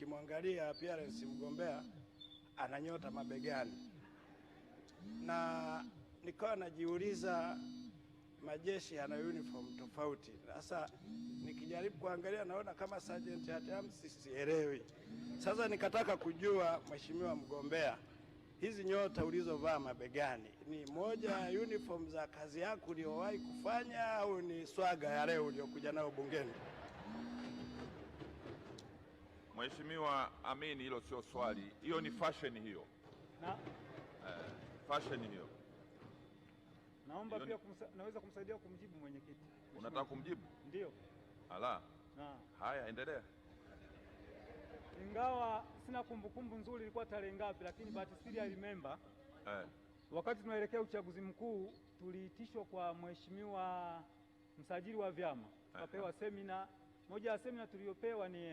nikimwangalia appearance mgombea ana nyota mabegani, na nikawa najiuliza majeshi yana uniform tofauti. Sasa nikijaribu kuangalia naona kama Sergeant Hatamsi sielewi. Sasa nikataka kujua mheshimiwa mgombea, hizi nyota ulizovaa mabegani ni moja ya uniform za kazi yako uliyowahi kufanya au ni swaga ya leo uliyokuja nayo bungeni? Mheshimiwa Amin, hilo sio swali, hiyo ni fashion hiyo. Fashion hiyo. Naomba pia naweza kumsaidia kumjibu mwenyekiti. Unataka kumjibu? Ndio. Ala. Haya, endelea. Ingawa sina kumbukumbu nzuri ilikuwa tarehe ngapi, lakini but still I remember. Wakati tunaelekea uchaguzi mkuu tuliitishwa kwa mheshimiwa msajili wa vyama. Tukapewa semina. Moja ya semina tuliyopewa ni